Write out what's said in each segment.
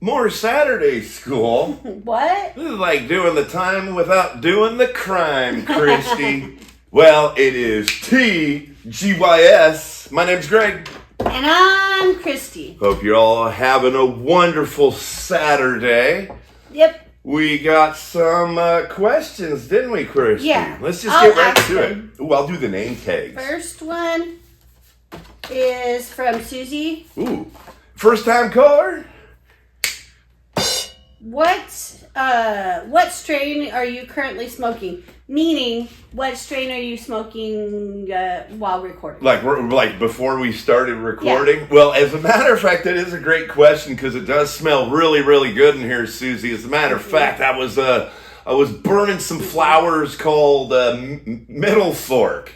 More Saturday school. What? This is like doing the time without doing the crime, Christy. Well, it is TGYS. My name's Greg. And I'm Christy. Hope you're all having a wonderful Saturday. Yep. We got some questions, didn't we, Christy? Yeah. Let's just get right to it. Ooh, I'll do the name tags. First one is from Susie. Ooh. First time caller? What strain are you currently smoking? Meaning, what strain are you smoking while recording? Like before we started recording? Yeah. Well, as a matter of fact, that is a great question because it does smell really, really good in here, Susie. As a matter of fact, I was burning some flowers called Middle Fork.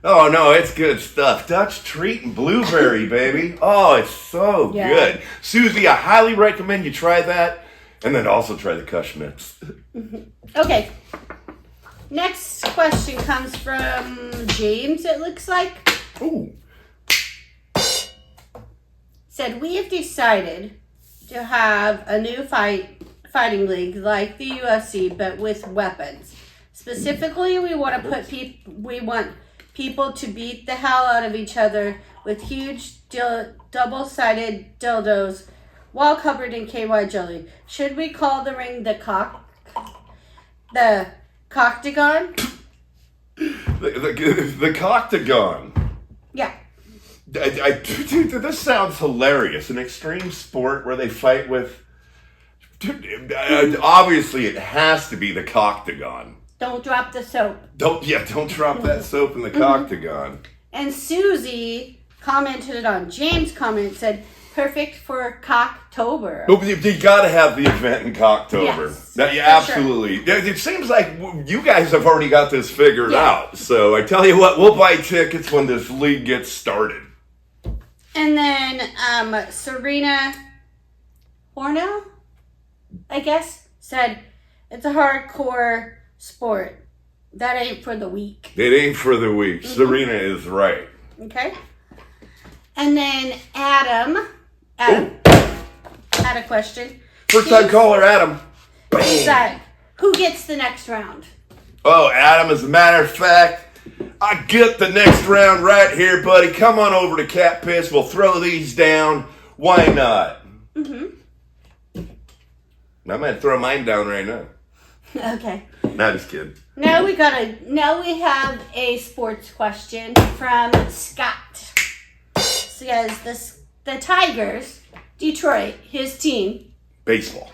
Oh, no, it's good stuff. Dutch Treat and Blueberry, baby. Oh, it's so good. Susie, I highly recommend you try that. And then also try the Kush Mix. Okay. Next question comes from James, it looks like. Ooh. Said, we have decided to have a new fighting league like the UFC, but with weapons. Specifically, we want people to beat the hell out of each other with huge double-sided dildos while covered in KY jelly. Should we call the ring the Coctagon? The Coctagon. Yeah. Dude, this sounds hilarious. An extreme sport where they fight with... Dude, obviously, it has to be the Coctagon. Don't drop the soap. Don't drop that soap in the Coctagon. And Susie commented on James' comment, said, perfect for Cocktober. But you got to have the event in Cocktober. Yes, Absolutely. Sure. It seems like you guys have already got this figured out. So I tell you what, we'll buy tickets when this league gets started. And then Serena Hornell, I guess, said, it's a hardcore sport. That ain't for the weak. It ain't for the weak. Serena is right. Okay. And then Adam had a question. First time caller, Adam. He said, who gets the next round? Oh, Adam, as a matter of fact, I get the next round right here, buddy. Come on over to Cat Piss. We'll throw these down. Why not? I might throw mine down right now. Okay. Nah, just kidding. Now we have a sports question from Scott. Says the Tigers, Detroit, his team, baseball,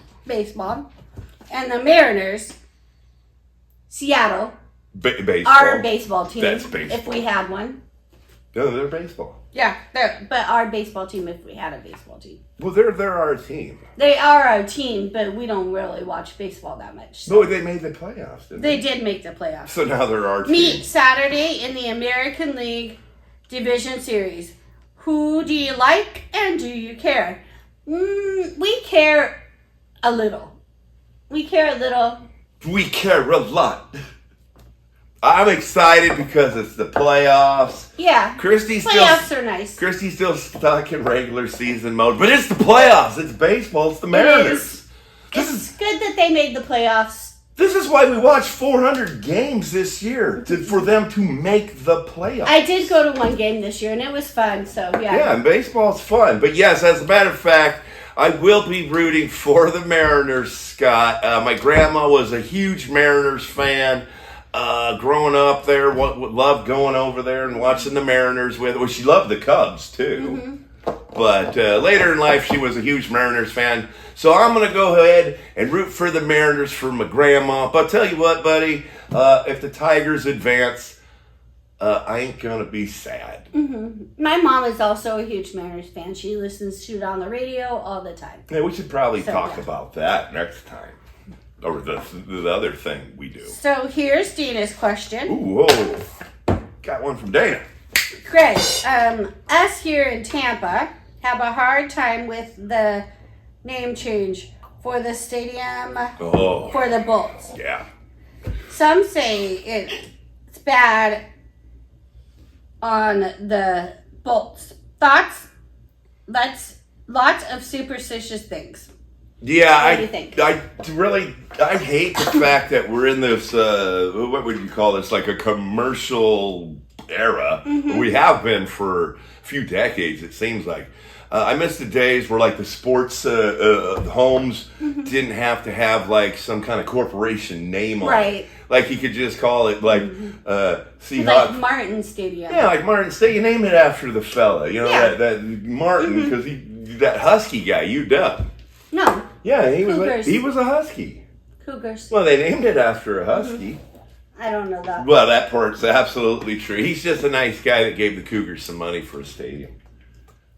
and the Mariners, Seattle, baseball, our baseball team. That's baseball. If we had one. No, they're baseball. Yeah, but our baseball team, if we had a baseball team. Well, they're our team. They are our team, but we don't really watch baseball that much. So. No, they made the playoffs, didn't they? They did make the playoffs. So now they're our team. Meet Saturday in the American League Division Series. Who do you like and do you care? We care a little. We care a little. We care a lot. I'm excited because it's the playoffs. Yeah. Playoffs are nice. Christy's still stuck in regular season mode, but it's the playoffs. It's baseball. It's the Mariners. It's good that they made the playoffs. This is why we watched 400 games this year, for them to make the playoffs. I did go to one game this year, and it was fun, so yeah. Yeah, and baseball's fun. But yes, as a matter of fact, I will be rooting for the Mariners, Scott. My grandma was a huge Mariners fan. Growing up there, loved going over there and watching the Mariners with her. Well, she loved the Cubs, too. But later in life, she was a huge Mariners fan. So I'm going to go ahead and root for the Mariners for my grandma. But I'll tell you what, buddy, if the Tigers advance, I ain't going to be sad. My mom is also a huge Mariners fan. She listens to it on the radio all the time. Yeah, we should probably talk about that next time. Or the other thing we do. So here's Dana's question. Ooh, whoa. Got one from Dana. Greg, us here in Tampa have a hard time with the name change for the stadium for the Bulls. Yeah. Some say it's bad on the Bulls. Thoughts? Lots of superstitious things. Yeah, What do you think? I hate the fact that we're in this, what would you call this, like a commercial era. We have been for a few decades, it seems like. I miss the days where like the sports homes didn't have to have like some kind of corporation name on it. Like you could just call it like Seahawks. Like Martin Stadium. Yeah, like Martin Stadium. You name it after the fella. You know, that Martin, because that Husky guy, UW. No. Yeah, he was a Husky. Cougars. Well, they named it after a Husky. I don't know that. Well, that part's absolutely true. He's just a nice guy that gave the Cougars some money for a stadium.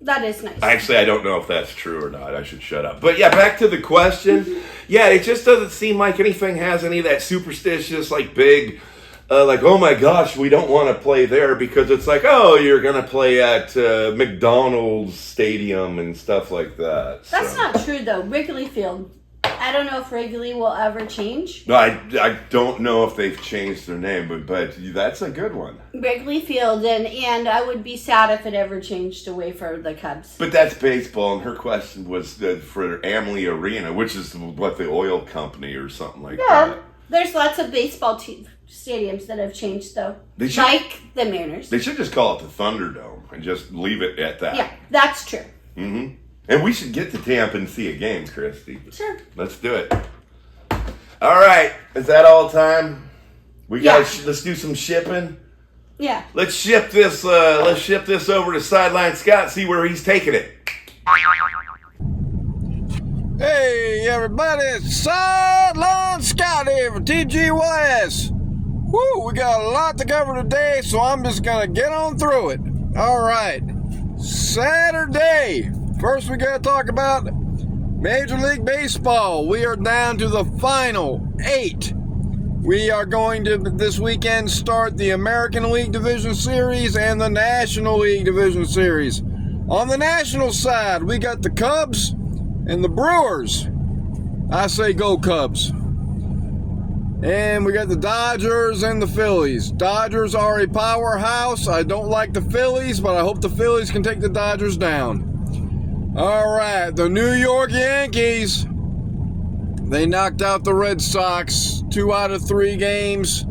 That is nice. Actually, I don't know if that's true or not. I should shut up. But yeah, back to the question. Yeah, it just doesn't seem like anything has any of that superstitious, like big, like, oh my gosh, we don't want to play there because it's like, oh, you're going to play at McDonald's Stadium and stuff like that. That's not true, though. Wrigley Field. I don't know if Wrigley will ever change. No, I don't know if they've changed their name, but that's a good one. Wrigley Field, and I would be sad if it ever changed away for the Cubs. But that's baseball, and her question was for Amalie Arena, which is what, the oil company or something like that. There's lots of baseball stadiums that have changed, though. Like the Mariners. They should just call it the Thunderdome and just leave it at that. Yeah, that's true. Mm-hmm. And we should get to Tampa and see a game, Christy. Sure. Let's do it. All right. Is that all time? Let's do some shipping. Yeah. Let's ship this over to Sideline Scott, see where he's taking it. Hey everybody, it's Sideline Scott here for TGYS. Woo, we got a lot to cover today, so I'm just gonna get on through it. Alright. Saturday. First, we got to talk about Major League Baseball. We are down to the final 8. We are going to, this weekend, start the American League Division Series and the National League Division Series. On the national side, we got the Cubs and the Brewers. I say go Cubs. And we got the Dodgers and the Phillies. Dodgers are a powerhouse. I don't like the Phillies, but I hope the Phillies can take the Dodgers down. All right, the New York Yankees, they knocked out the Red Sox 2 out of 3 games.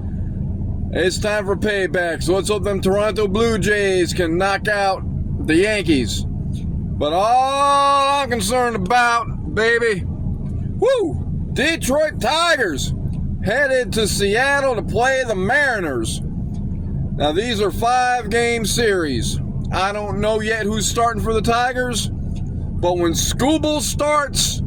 It's time for payback, so let's hope them Toronto Blue Jays can knock out the Yankees. But all I'm concerned about, baby, Detroit Tigers headed to Seattle to play the Mariners. Now, these are 5-game series. I don't know yet who's starting for the Tigers. But when Scooble starts,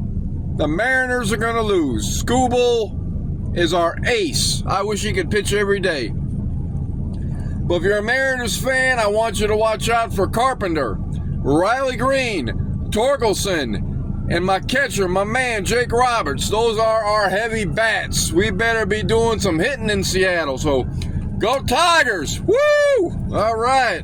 the Mariners are going to lose. Scooble is our ace. I wish he could pitch every day. But if you're a Mariners fan, I want you to watch out for Carpenter, Riley Green, Torkelson, and my catcher, my man, Jake Roberts. Those are our heavy bats. We better be doing some hitting in Seattle. So go Tigers! Woo! All right.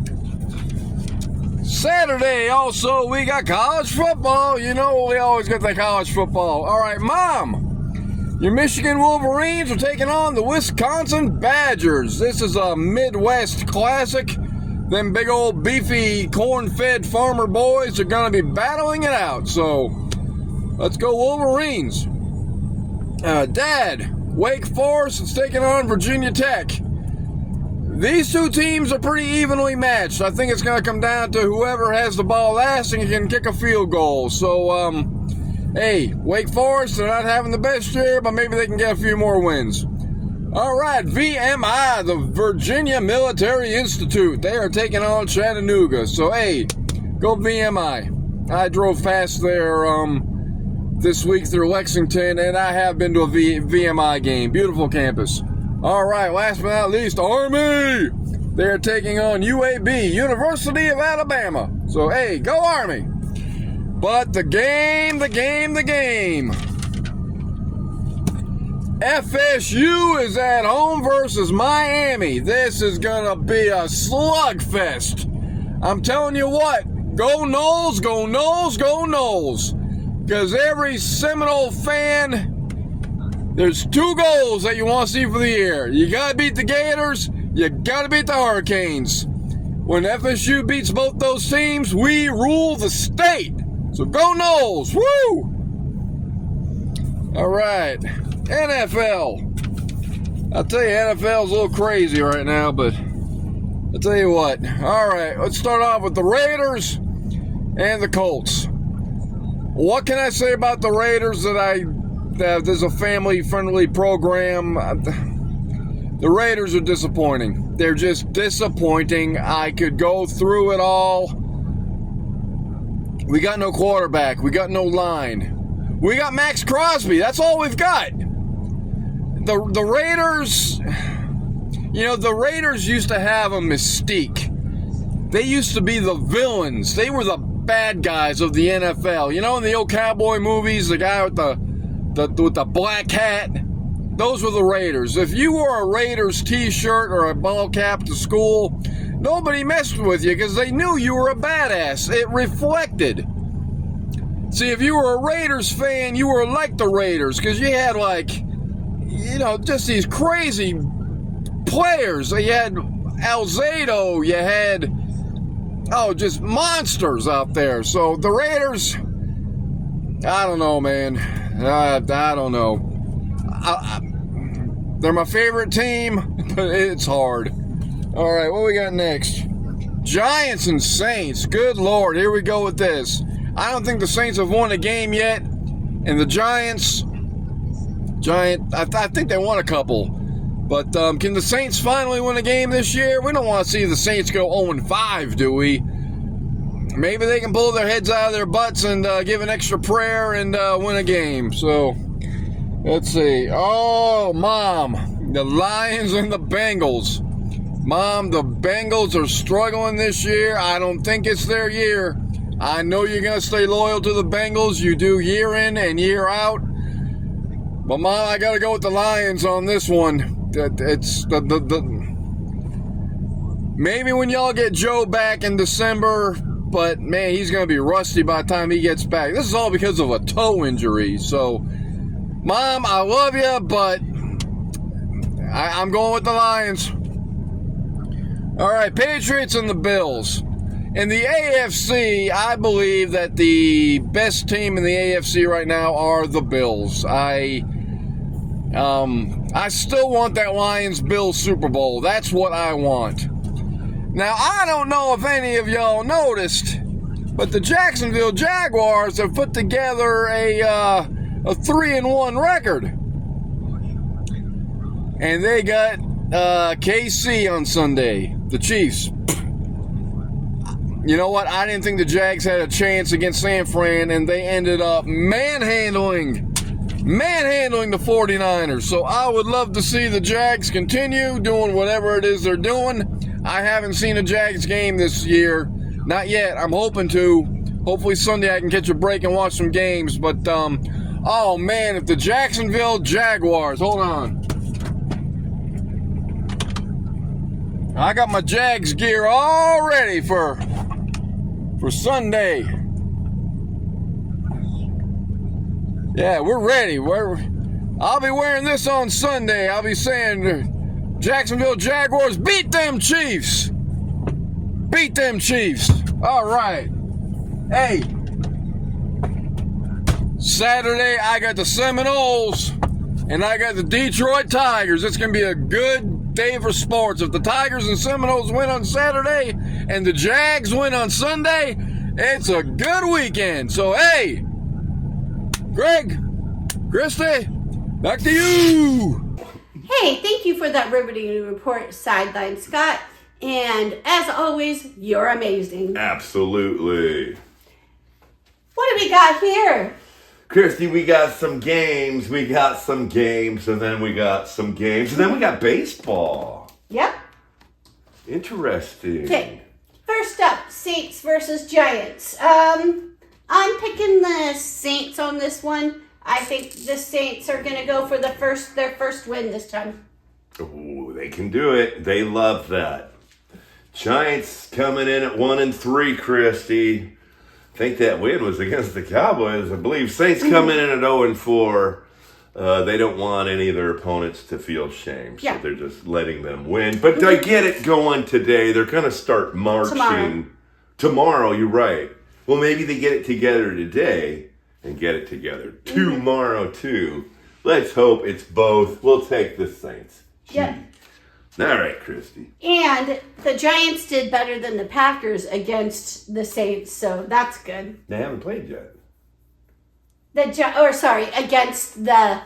Saturday, also, we got college football. You know, we always get the college football. All right, Mom, your Michigan Wolverines are taking on the Wisconsin Badgers. This is a Midwest classic. Them big old beefy corn-fed farmer boys are going to be battling it out. So, let's go Wolverines. Dad, Wake Forest is taking on Virginia Tech. These 2 teams are pretty evenly matched. I think it's going to come down to whoever has the ball last and can kick a field goal. So, hey, Wake Forest, they're not having the best year, but maybe they can get a few more wins. All right, VMI, the Virginia Military Institute. They are taking on Chattanooga. So, hey, go VMI. I drove past there this week through Lexington, and I have been to a VMI game. Beautiful campus. All right, last but not least, Army. They're taking on UAB, University of Alabama. So, hey, go Army. But the game. FSU is at home versus Miami. This is going to be a slugfest. I'm telling you what, go Noles, go Noles, go Noles. Because every Seminole fan, there's 2 goals that you want to see for the year. You got to beat the Gators, you got to beat the Hurricanes. When FSU beats both those teams, we rule the state. So go Noles, woo! All right, NFL. I'll tell you, NFL's a little crazy right now, but I'll tell you what. All right, let's start off with the Raiders and the Colts. What can I say about the Raiders that there's a family-friendly program? The Raiders are disappointing. They're just disappointing. I could go through it all. We got no quarterback. We got no line. We got Max Crosby. That's all we've got. The Raiders, the Raiders used to have a mystique. They used to be the villains. They were the bad guys of the NFL. In the old cowboy movies, the guy with the black hat. Those were the Raiders. If you wore a Raiders t-shirt or a ball cap to school, nobody messed with you because they knew you were a badass. It reflected. See, if you were a Raiders fan, you were like the Raiders because you had just these crazy players. You had Alzado, you had, just monsters out there. So the Raiders, I don't know, man. I don't know. They're my favorite team, but it's hard. All right, what we got next? Giants and Saints. Good Lord, here we go with this. I don't think the Saints have won a game yet, and the Giants, I think they won a couple. But can the Saints finally win a game this year? We don't want to see the Saints go 0-5, do we? Maybe they can pull their heads out of their butts and give an extra prayer and win a game. So, let's see. Oh, Mom, the Lions and the Bengals. Mom, the Bengals are struggling this year. I don't think it's their year. I know you're going to stay loyal to the Bengals. You do year in and year out. But, Mom, I got to go with the Lions on this one. It's maybe when y'all get Joe back in December, but, man, he's going to be rusty by the time he gets back. This is all because of a toe injury. So, Mom, I love you, but I'm going with the Lions. All right, Patriots and the Bills. In the AFC, I believe that the best team in the AFC right now are the Bills. I still want that Lions-Bills Super Bowl. That's what I want. Now, I don't know if any of y'all noticed, but the Jacksonville Jaguars have put together a 3-1 record. And they got KC on Sunday, the Chiefs. You know what? I didn't think the Jags had a chance against San Fran, and they ended up manhandling the 49ers. So I would love to see the Jags continue doing whatever it is they're doing. I haven't seen a Jags game this year. Not yet. I'm hoping to. Hopefully Sunday I can catch a break and watch some games. But, oh man, if the Jacksonville Jaguars, hold on. I got my Jags gear all ready for Sunday. Yeah, we're ready. I'll be wearing this on Sunday. I'll be saying, Jacksonville Jaguars, beat them Chiefs. Beat them Chiefs. All right. Hey. Saturday, I got the Seminoles, and I got the Detroit Tigers. It's going to be a good day for sports. If the Tigers and Seminoles win on Saturday and the Jags win on Sunday, it's a good weekend. So, hey, Greg, Christy, back to you. Hey, thank you for that riveting report, Sideline Scott. And as always, you're amazing. Absolutely. What do we got here? Christy, we got some games, and then we got some games, and then we got baseball. Yep. Interesting. Okay. First up, Saints versus Giants. I'm picking the Saints on this one. I think the Saints are going to go for their first win this time. Oh, they can do it. They love that. Giants coming in at 1-3, Christy. I think that win was against the Cowboys, I believe. Saints coming in at 0-4. They don't want any of their opponents to feel shame, so they're just letting them win. But I get it going today. They're going to start marching. Tomorrow, you're right. Well, maybe they get it together today, and get it together. Tomorrow, too. Let's hope it's both. We'll take the Saints. Yep. All right, Christy. And the Giants did better than the Packers against the Saints, so that's good. They haven't played yet. Against the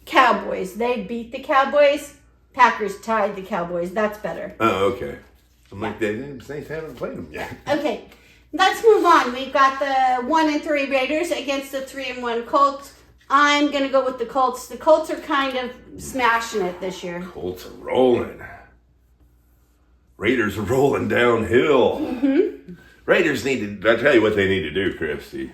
Cowboys. They beat the Cowboys. Packers tied the Cowboys. That's better. Oh, okay. I'm like, the Saints haven't played them yet. Okay, let's move on. We've got the 1-3 Raiders against the 3-1 Colts. I'm going to go with the Colts. The Colts are kind of smashing it this year. Colts are rolling. Raiders are rolling downhill. Mm-hmm. Raiders I'll tell you what they need to do, Christy.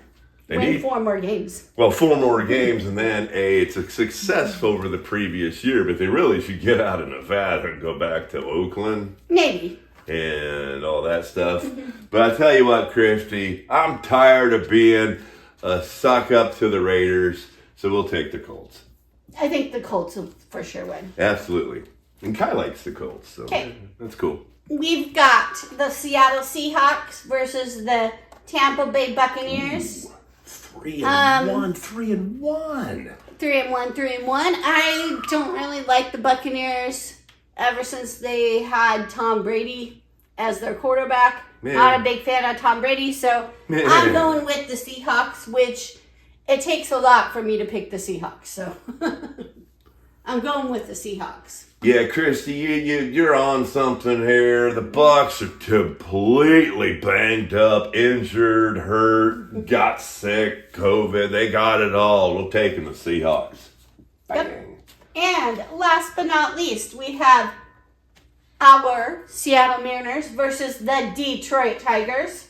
They Win need 4 more games. Well, 4 more games, and then it's a success over the previous year, but they really should get out of Nevada and go back to Oakland. Maybe. And all that stuff. But I tell you what, Christy, I'm tired of being a suck up to the Raiders, so we'll take the Colts. I think the Colts will for sure win. Absolutely. And Kai likes the Colts, so that's cool. We've got the Seattle Seahawks versus the Tampa Bay Buccaneers. Ooh, 3-1, 3-1. 3-1. I don't really like the Buccaneers ever since they had Tom Brady as their quarterback. Man. Not a big fan of Tom Brady, so I'm going with the Seahawks, which it takes a lot for me to pick the Seahawks. So I'm going with the Seahawks. Yeah, Christy, you're on something here. The Bucs are completely banged up, injured, hurt, got sick, COVID. They got it all. We're taking the Seahawks. Bang. Yep. And last but not least, we have our Seattle Mariners versus the Detroit Tigers.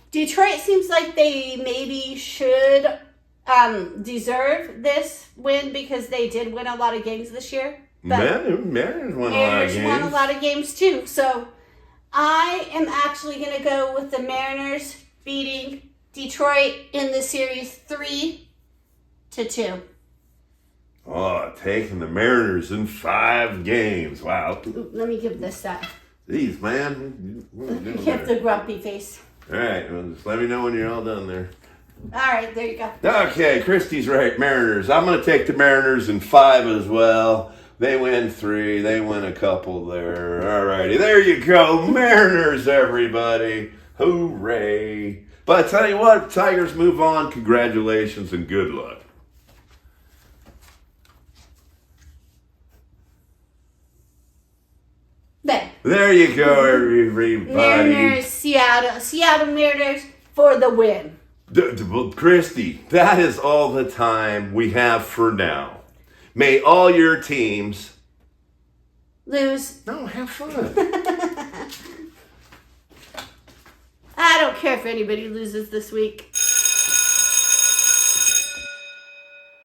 Detroit seems like they maybe should deserve this win because they did win a lot of games this year. But Mariners won a lot of Mariners games. won a lot of games too. So I am actually going to go with the Mariners beating Detroit in the series 3-2. Oh, taking the Mariners in 5 games. Wow. Let me give this that. Jeez, man. Give the grumpy face. All right, well, just let me know when you're all done there. All right, there you go. Okay, Christy's right, Mariners. I'm going to take the Mariners in 5 as well. They win 3. They win a couple there. All righty, there you go. Mariners, everybody. Hooray. But I tell you what, Tigers move on. Congratulations and good luck. There you go, everybody. Mariners, Seattle Mariners for the win. Well, Christy, that is all the time we have for now. May all your teams lose. No, have fun. I don't care if anybody loses this week.